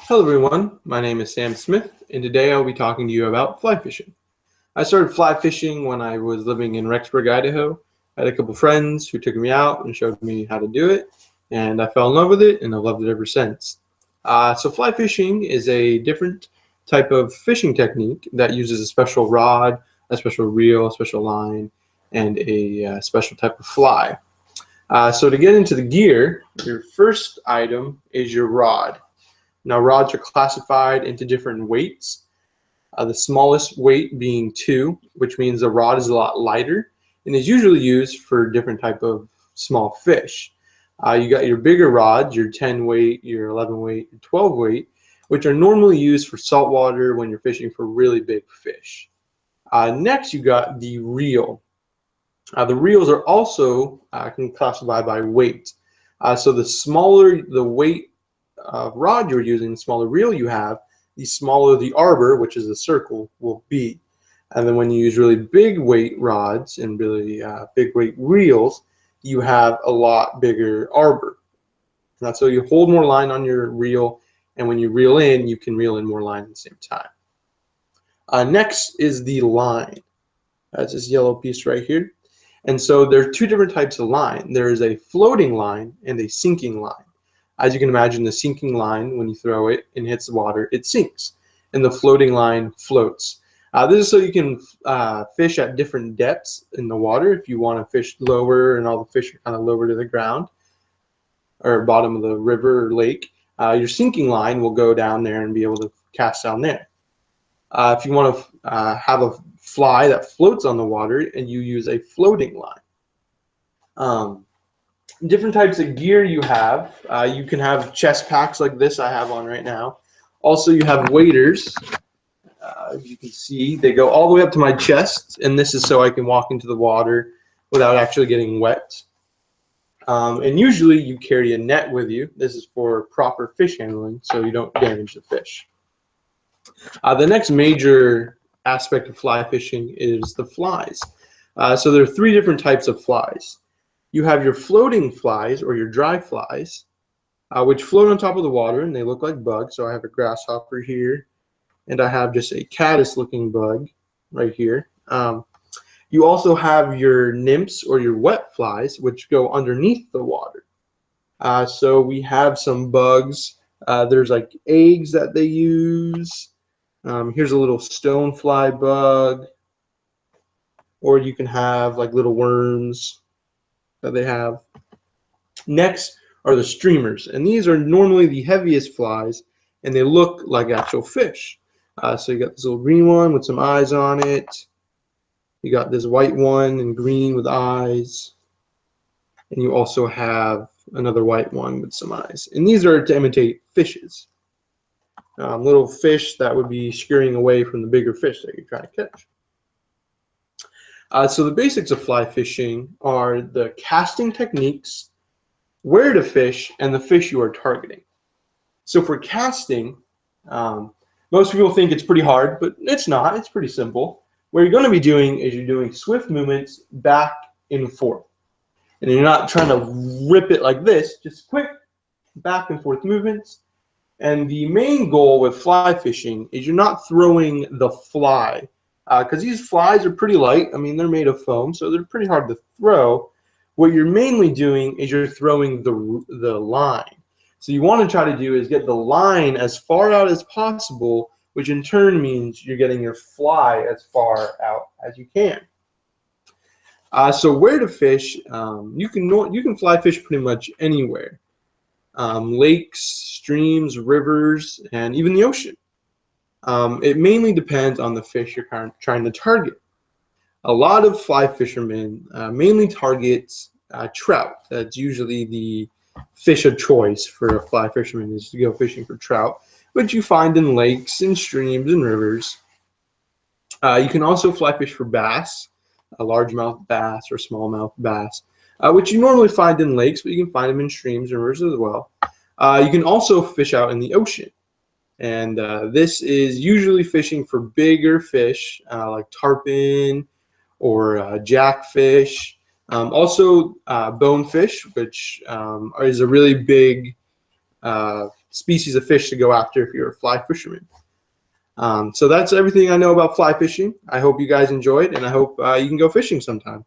Hello everyone, my name is Sam Smith, and today I'll be talking to you about fly fishing. I started fly fishing when I was living in Rexburg, Idaho. I had a couple friends who took me out and showed me how to do it, and I fell in love with it, and I've loved it ever since. So fly fishing is a different type of fishing technique that uses a special rod, a special reel, a special line, and a special type of fly. So to get into the gear, your first item is your rod. Now, rods are classified into different weights. The smallest weight being 2, which means the rod is a lot lighter and is usually used for different type of small fish. You got your bigger rods, your 10 weight, your 11 weight, your 12 weight, which are normally used for saltwater when you're fishing for really big fish. Next, you got the reel. The reels are also can classify by weight. So the smaller the weight rod you're using, the smaller reel you have, the smaller the arbor, which is the circle, will be. And then when you use really big weight rods and really big weight reels, you have a lot bigger arbor. So you hold more line on your reel, and when you reel in, you can reel in more line at the same time. Next is the line. That's this yellow piece right here. And so there are two different types of line. There is a floating line and a sinking line. As you can imagine, the sinking line, when you throw it and hits the water, it sinks. And the floating line floats. This is so you can fish at different depths in the water. If you want to fish lower and all the fish are kind of lower to the ground or bottom of the river or lake, your sinking line will go down there and be able to cast down there. If you want to have a fly that floats on the water, and you use a floating line. Different types of gear you have. You can have chest packs like this I have on right now. Also, you have waders. As you can see, they go all the way up to my chest, and this is so I can walk into the water without actually getting wet. And usually you carry a net with you. This is for proper fish handling, so you don't damage the fish. The next major aspect of fly fishing is the flies. So there are 3 different types of flies. You have your floating flies or your dry flies, which float on top of the water and they look like bugs. So I have a grasshopper here, and I have just a caddis-looking bug right here. You also have your nymphs or your wet flies, which go underneath the water. So we have some bugs. There's like eggs that they use. Here's a little stonefly bug, or you can have like little worms that they have. Next are the streamers, and these are normally the heaviest flies, and they look like actual fish. So you got this little green one with some eyes on it. You got this white one and green with eyes, and you also have another white one with some eyes. And these are to imitate fishes. Little fish that would be scurrying away from the bigger fish that you're trying to catch. So the basics of fly fishing are the casting techniques, where to fish, and the fish you are targeting. So for casting, most people think it's pretty hard, but it's not. It's pretty simple. What you're going to be doing is you're doing swift movements back and forth. And you're not trying to rip it like this, just quick back and forth movements. And the main goal with fly fishing is you're not throwing the fly, because these flies are pretty light. I mean, they're made of foam, so they're pretty hard to throw. What you're mainly doing is you're throwing the line. So you want to try to do is get the line as far out as possible, which in turn means you're getting your fly as far out as you can. So where to fish? You can fly fish pretty much anywhere. Lakes, streams, rivers, and even the ocean. It mainly depends on the fish you're trying to target. A lot of fly fishermen mainly target trout. That's usually the fish of choice for a fly fisherman, is to go fishing for trout, which you find in lakes and streams and rivers. You can also fly fish for bass, a largemouth bass or smallmouth bass, which you normally find in lakes, but you can find them in streams and rivers as well. You can also fish out in the ocean. And this is usually fishing for bigger fish like tarpon or jackfish. Also bonefish, which is a really big species of fish to go after if you're a fly fisherman. So that's everything I know about fly fishing. I hope you guys enjoyed, and I hope you can go fishing sometime.